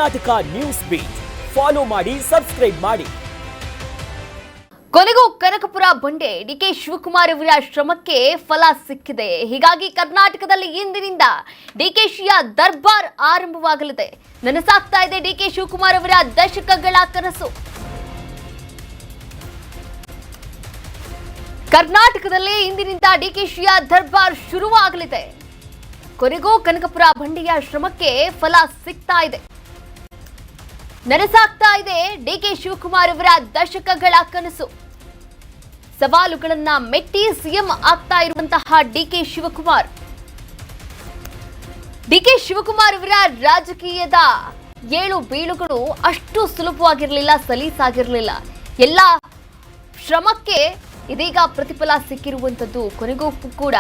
Karnataka news beet follow ಮಾಡಿ, subscribe ಮಾಡಿ. ಕೊನೆಗೂ ಕನಕಪುರ ಬಂಡೆ ಡಿಕೆ ಶಿವಕುಮಾರ್ ಅವರ ಶ್ರಮಕ್ಕೆ ಫಲ ಸಿಕ್ಕಿದೆ. ಹೀಗಾಗಿ ಕರ್ನಾಟಕದಲ್ಲಿ ಇಂದಿನಿಂದ ಡಿಕೆಶಿಯ ದರ್ಬಾರ್ ಆರಂಭವಾಗಲಿದೆ. ನನಸಾಗ್ತಾ ಇದೆ ಡಿಕೆ ಶಿವಕುಮಾರ್ ಅವರ ದಶಕಗಳ ಕನಸು. ಕರ್ನಾಟಕದಲ್ಲಿ ಇಂದಿನಿಂದ ಡಿಕೆಶಿಯ ದರ್ಬಾರ್ ಶುರುವಾಗಲಿದೆ. ಕೊನೆಗೂ ಕನಕಪುರ ಬಂಡೆಯ ಶ್ರಮಕ್ಕೆ ಫಲ ಸಿಗ್ತಾ ಇದೆ. ನನಸಾಗ್ತಾ ಇದೆ ಡಿಕೆ ಶಿವಕುಮಾರ್ ಅವರ ದಶಕಗಳ ಕನಸು. ಸವಾಲುಗಳನ್ನ ಮೆಟ್ಟಿ ಸಿಎಂ ಆಗ್ತಾ ಇರುವಂತಹ ಡಿಕೆ ಶಿವಕುಮಾರ್ ಅವರ ರಾಜಕೀಯದ ಏಳು ಬೀಳುಗಳು ಅಷ್ಟು ಸುಲಭವಾಗಿರಲಿಲ್ಲ, ಸಲೀಸಾಗಿರಲಿಲ್ಲ. ಎಲ್ಲ ಶ್ರಮಕ್ಕೆ ಇದೀಗ ಪ್ರತಿಫಲ ಸಿಕ್ಕಿರುವಂತದ್ದು. ಕೊನೆಗೂ ಕೂಡ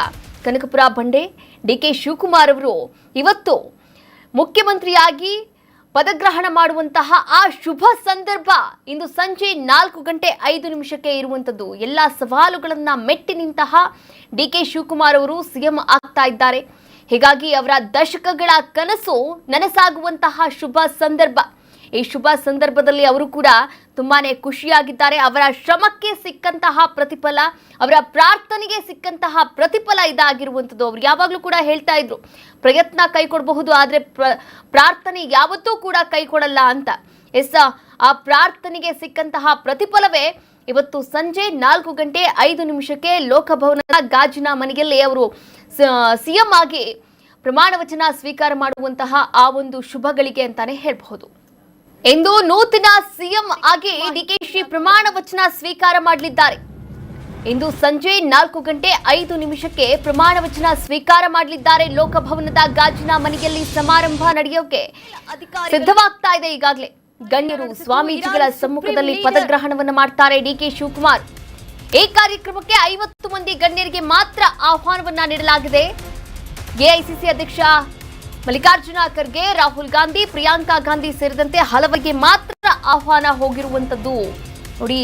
ಕನಕಪುರ ಬಂಡೆ ಡಿಕೆ ಶಿವಕುಮಾರ್ ಅವರು ಇವತ್ತು ಮುಖ್ಯಮಂತ್ರಿಯಾಗಿ ಪದಗ್ರಹಣ ಮಾಡುವಂತಹ ಆ ಶುಭ ಸಂದರ್ಭ ಇಂದು ಸಂಜೆ 4:05 ಇರುವಂತದ್ದು. ಎಲ್ಲ ಸವಾಲುಗಳನ್ನ ಮೆಟ್ಟಿ ನಿಂತಹ ಡಿಕೆ ಶಿವಕುಮಾರ್ ಅವರು ಸಿಎಂ ಆಗ್ತಾ ಇದ್ದಾರೆ. ಹೀಗಾಗಿ ಅವರ ದಶಕಗಳ ಕನಸು ನನಸಾಗುವಂತಹ ಶುಭ ಸಂದರ್ಭ. ಈ ಶುಭ ಸಂದರ್ಭದಲ್ಲಿ ಅವರು ಕೂಡ ತುಂಬಾನೇ ಖುಷಿಯಾಗಿದ್ದಾರೆ. ಅವರ ಶ್ರಮಕ್ಕೆ ಸಿಕ್ಕಂತಹ ಪ್ರತಿಫಲ, ಅವರ ಪ್ರಾರ್ಥನೆಗೆ ಸಿಕ್ಕಂತಹ ಪ್ರತಿಫಲ ಇದಾಗಿರುವಂಥದ್ದು. ಅವರು ಯಾವಾಗಲೂ ಕೂಡ ಹೇಳ್ತಾ ಇದ್ರು, ಪ್ರಯತ್ನ ಕೈ ಕೊಡಬಹುದು, ಆದರೆ ಪ್ರಾರ್ಥನೆ ಯಾವತ್ತೂ ಕೂಡ ಕೈ ಕೊಡಲ್ಲ ಅಂತ. ಆ ಪ್ರಾರ್ಥನೆಗೆ ಸಿಕ್ಕಂತಹ ಪ್ರತಿಫಲವೇ ಇವತ್ತು ಸಂಜೆ 4:05 ಲೋಕಭವನದ ಗಾಜಿನ ಮನೆಯಲ್ಲಿ ಅವರು ಸಿಎಂ ಆಗಿ ಪ್ರಮಾಣ ವಚನ ಸ್ವೀಕಾರ ಮಾಡುವಂತಹ ಆ ಒಂದು ಶುಭಗಳಿಗೆ ಅಂತಾನೆ ಹೇಳಬಹುದು. ಇಂದು ನೂತನ ಸಿಎಂ ಆಗಿ ಡಿಕೆಶಿ ಪ್ರಮಾಣ ವಚನ ಸ್ವೀಕಾರ ಮಾಡಲಿದ್ದಾರೆ. ಇಂದು ಸಂಜೆ 4:05 ಪ್ರಮಾಣ ವಚನ ಸ್ವೀಕಾರ ಮಾಡಲಿದ್ದಾರೆ. ಲೋಕಭವನದ ಗಾಜಿನ ಮನೆಯಲ್ಲಿ ಸಮಾರಂಭ ನಡೆಯೋಕೆ ಸಿದ್ಧವಾಗ್ತಾ ಇದೆ. ಈಗಾಗಲೇ ಗಣ್ಯರು ಸ್ವಾಮೀಜಿಗಳ ಸಮ್ಮುಖದಲ್ಲಿ ಪದಗ್ರಹಣವನ್ನು ಮಾಡ್ತಾರೆ ಡಿಕೆ ಶಿವಕುಮಾರ್. ಈ ಕಾರ್ಯಕ್ರಮಕ್ಕೆ 50 ಮಂದಿ ಗಣ್ಯರಿಗೆ ಮಾತ್ರ ಆಹ್ವಾನವನ್ನ ನೀಡಲಾಗಿದೆ. ಎಐಸಿಸಿ ಅಧ್ಯಕ್ಷ ಮಲ್ಲಿಕಾರ್ಜುನ ಖರ್ಗೆ, ರಾಹುಲ್ ಗಾಂಧಿ, ಪ್ರಿಯಾಂಕಾ ಗಾಂಧಿ ಸೇರಿದಂತೆ ಹಲವರಿಗೆ ಮಾತ್ರ ಆಹ್ವಾನ ಹೋಗಿರುವಂತದ್ದು. ನೋಡಿ,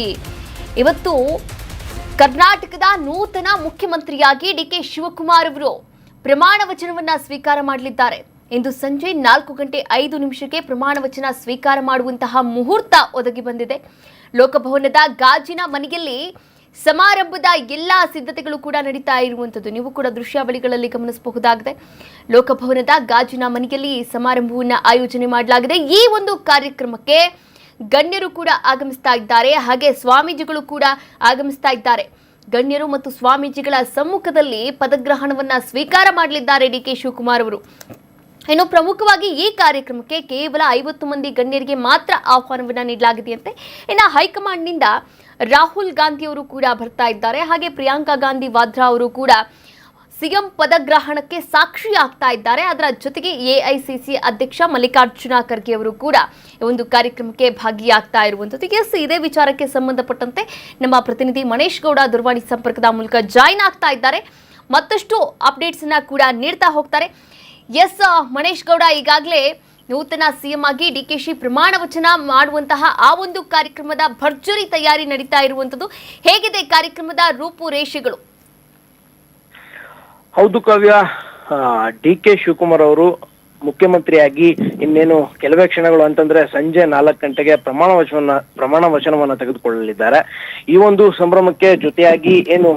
ಇವತ್ತು ಕರ್ನಾಟಕದ ನೂತನ ಮುಖ್ಯಮಂತ್ರಿಯಾಗಿ ಡಿಕೆ ಶಿವಕುಮಾರ್ ಅವರು ಪ್ರಮಾಣ ವಚನವನ್ನ ಸ್ವೀಕಾರ ಮಾಡಲಿದ್ದಾರೆ. ಇಂದು ಸಂಜೆ 4:05 ಪ್ರಮಾಣ ವಚನ ಸ್ವೀಕಾರ ಮಾಡುವಂತಹ ಮುಹೂರ್ತ ಒದಗಿ ಬಂದಿದೆ. ಲೋಕಭವನದ ಗಾಜಿನ ಮನೆಯಲ್ಲಿ ಸಮಾರಂಭದ ಎಲ್ಲಾ ಸಿದ್ಧತೆಗಳು ಕೂಡ ನಡೀತಾ ಇರುವಂತದ್ದು. ನೀವು ಕೂಡ ದೃಶ್ಯಾವಳಿಗಳಲ್ಲಿ ಗಮನಿಸಬಹುದಾಗಿದೆ. ಲೋಕಭವನದ ಗಾಜಿನ ಮನೆಯಲ್ಲಿ ಸಮಾರಂಭವನ್ನ ಆಯೋಜನೆ ಮಾಡಲಾಗಿದೆ. ಈ ಒಂದು ಕಾರ್ಯಕ್ರಮಕ್ಕೆ ಗಣ್ಯರು ಕೂಡ ಆಗಮಿಸ್ತಾ ಇದ್ದಾರೆ, ಹಾಗೆ ಸ್ವಾಮೀಜಿಗಳು ಕೂಡ ಆಗಮಿಸ್ತಾ ಇದ್ದಾರೆ. ಗಣ್ಯರು ಮತ್ತು ಸ್ವಾಮೀಜಿಗಳ ಸಮ್ಮುಖದಲ್ಲಿ ಪದಗ್ರಹಣವನ್ನ ಸ್ವೀಕಾರ ಮಾಡಲಿದ್ದಾರೆ ಡಿಕೆ ಶಿವಕುಮಾರ್ ಅವರು. ಇನ್ನು ಪ್ರಮುಖವಾಗಿ ಈ ಕಾರ್ಯಕ್ರಮಕ್ಕೆ ಕೇವಲ 50 ಮಂದಿ ಗಣ್ಯರಿಗೆ ಮಾತ್ರ ಆಹ್ವಾನವನ್ನ ನೀಡಲಾಗಿದೆಯಂತೆ. ಇನ್ನು ಹೈಕಮಾಂಡ್ನಿಂದ ರಾಹುಲ್ ಗಾಂಧಿ ಅವರು ಕೂಡ ಬರ್ತಾ ಇದ್ದಾರೆ, ಹಾಗೆ ಪ್ರಿಯಾಂಕಾ ಗಾಂಧಿ ವಾದ್ರಾ ಅವರು ಕೂಡ ಸಿಎಂ ಪದಗ್ರಹಣಕ್ಕೆ ಸಾಕ್ಷಿ ಆಗ್ತಾ ಇದ್ದಾರೆ. ಅದರ ಜೊತೆಗೆ ಎಐಸಿಸಿ ಅಧ್ಯಕ್ಷ ಮಲ್ಲಿಕಾರ್ಜುನ ಖರ್ಗೆ ಅವರು ಕೂಡ ಈ ಒಂದು ಕಾರ್ಯಕ್ರಮಕ್ಕೆ ಭಾಗಿಯಾಗ್ತಾ ಇರುವಂಥದ್ದು. ಇದೇ ವಿಚಾರಕ್ಕೆ ಸಂಬಂಧಪಟ್ಟಂತೆ ನಮ್ಮ ಪ್ರತಿನಿಧಿ ಮನೇಶ್ ಗೌಡ ದೂರವಾಣಿ ಸಂಪರ್ಕದ ಮೂಲಕ ಜಾಯಿನ್ ಆಗ್ತಾ ಇದ್ದಾರೆ. ಮತ್ತಷ್ಟು ಅಪ್ಡೇಟ್ಸ್ ಅನ್ನ ಕೂಡ ನೀಡ್ತಾ ಹೋಗ್ತಾರೆ. ಮನೇಶ್ ಗೌಡ, ಈಗಾಗಲೇ ನೂತನ ಸಿಎಂ ಆಗಿ ಡಿಕೆಶಿ ಪ್ರಮಾಣ ವಚನ ಮಾಡುವಂತಹ ಆ ಒಂದು ಕಾರ್ಯಕ್ರಮದ ಭರ್ಜರಿ ತಯಾರಿ ನಡೀತಾ ಇರುವಂತದ್ದು. ಹೇಗಿದೆ ಕಾರ್ಯಕ್ರಮದ ರೂಪುರೇಷೆಗಳು? ಹೌದು ಕಾವ್ಯ, ಡಿಕೆ ಶಿವಕುಮಾರ್ ಅವರು ಮುಖ್ಯಮಂತ್ರಿಯಾಗಿ ಇನ್ನೇನು ಕೆಲವೇ ಕ್ಷಣಗಳು ಅಂತಂದ್ರೆ ಸಂಜೆ 4 ಪ್ರಮಾಣ ವಚನವನ್ನ ತೆಗೆದುಕೊಳ್ಳಲಿದ್ದಾರೆ. ಈ ಒಂದು ಸಂಭ್ರಮಕ್ಕೆ ಜೊತೆಯಾಗಿ ಏನು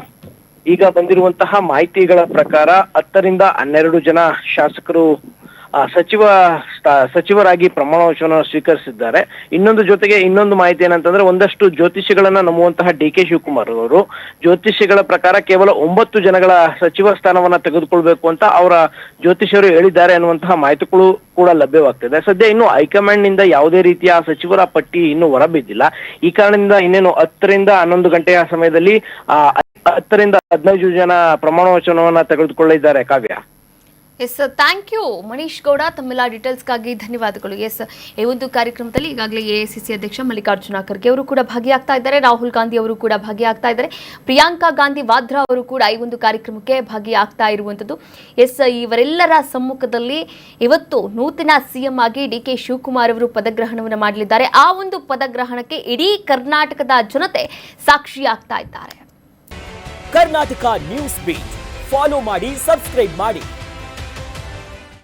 ಈಗ ಬಂದಿರುವಂತಹ ಮಾಹಿತಿಗಳ ಪ್ರಕಾರ 10 ರಿಂದ 12 ಜನ ಶಾಸಕರು ಸಚಿವರಾಗಿ ಪ್ರಮಾಣ ವಚನ ಸ್ವೀಕರಿಸಿದ್ದಾರೆ. ಇನ್ನೊಂದು ಮಾಹಿತಿ ಏನಂತಂದ್ರೆ, ಒಂದಷ್ಟು ಜ್ಯೋತಿಷಿಗಳನ್ನ ನಂಬುವಂತಹ ಡಿಕೆ ಶಿವಕುಮಾರ್ ಅವರು ಜ್ಯೋತಿಷಿಗಳ ಪ್ರಕಾರ ಕೇವಲ 9 ಜನಗಳ ಸಚಿವ ಸ್ಥಾನವನ್ನ ತೆಗೆದುಕೊಳ್ಬೇಕು ಅಂತ ಅವರ ಜ್ಯೋತಿಷರು ಹೇಳಿದ್ದಾರೆ ಅನ್ನುವಂತಹ ಮಾಹಿತಿಗಳು ಕೂಡ ಲಭ್ಯವಾಗ್ತಿದೆ. ಸದ್ಯ ಇನ್ನು ಹೈಕಮಾಂಡ್ ನಿಂದ ಯಾವುದೇ ರೀತಿಯ ಸಚಿವರ ಪಟ್ಟಿ ಇನ್ನೂ ಹೊರಬಿದ್ದಿಲ್ಲ. ಈ ಕಾರಣದಿಂದ ಇನ್ನೇನು 10 ರಿಂದ 11 ಗಂಟೆಯ ಸಮಯದಲ್ಲಿ 10 ರಿಂದ 15 ಜನ ಪ್ರಮಾಣ ವಚನವನ್ನ ತೆಗೆದುಕೊಳ್ಳಿದ್ದಾರೆ. ಕಾವ್ಯ, ಥ್ಯಾಂಕ್ ಯು ಮನೀಶ್ ಗೌಡ, ತಮ್ಮೆಲ್ಲ ಡೀಟೇಲ್ಸ್ಗಾಗಿ ಧನ್ಯವಾದಗಳು. ಈ ಒಂದು ಕಾರ್ಯಕ್ರಮದಲ್ಲಿ ಈಗಾಗಲೇ ಎಐಸಿಸಿ ಅಧ್ಯಕ್ಷ ಮಲ್ಲಿಕಾರ್ಜುನ ಖರ್ಗೆ ಅವರು ಕೂಡ ಭಾಗಿಯಾಗ್ತಾ ಇದ್ದಾರೆ, ರಾಹುಲ್ ಗಾಂಧಿ ಅವರು ಕೂಡ ಭಾಗಿಯಾಗ್ತಾ ಇದ್ದಾರೆ, ಪ್ರಿಯಾಂಕಾ ಗಾಂಧಿ ವಾದ್ರಾ ಅವರು ಕೂಡ ಈ ಒಂದು ಕಾರ್ಯಕ್ರಮಕ್ಕೆ ಭಾಗಿಯಾಗ್ತಾ ಇರುವಂಥದ್ದು. ಇವರೆಲ್ಲರ ಸಮ್ಮುಖದಲ್ಲಿ ಇವತ್ತು ನೂತನ ಸಿಎಂ ಆಗಿ ಡಿಕೆ ಶಿವಕುಮಾರ್ ಅವರು ಪದಗ್ರಹಣವನ್ನು ಮಾಡಲಿದ್ದಾರೆ. ಆ ಒಂದು ಪದಗ್ರಹಣಕ್ಕೆ ಇಡೀ ಕರ್ನಾಟಕದ ಜನತೆ ಸಾಕ್ಷಿಯಾಗ್ತಾ ಇದ್ದಾರೆ. ಕರ್ನಾಟಕ ನ್ಯೂಸ್ ಬೀಟ್ ಫಾಲೋ ಮಾಡಿ, ಸಬ್ಸ್ಕ್ರೈಬ್ ಮಾಡಿ.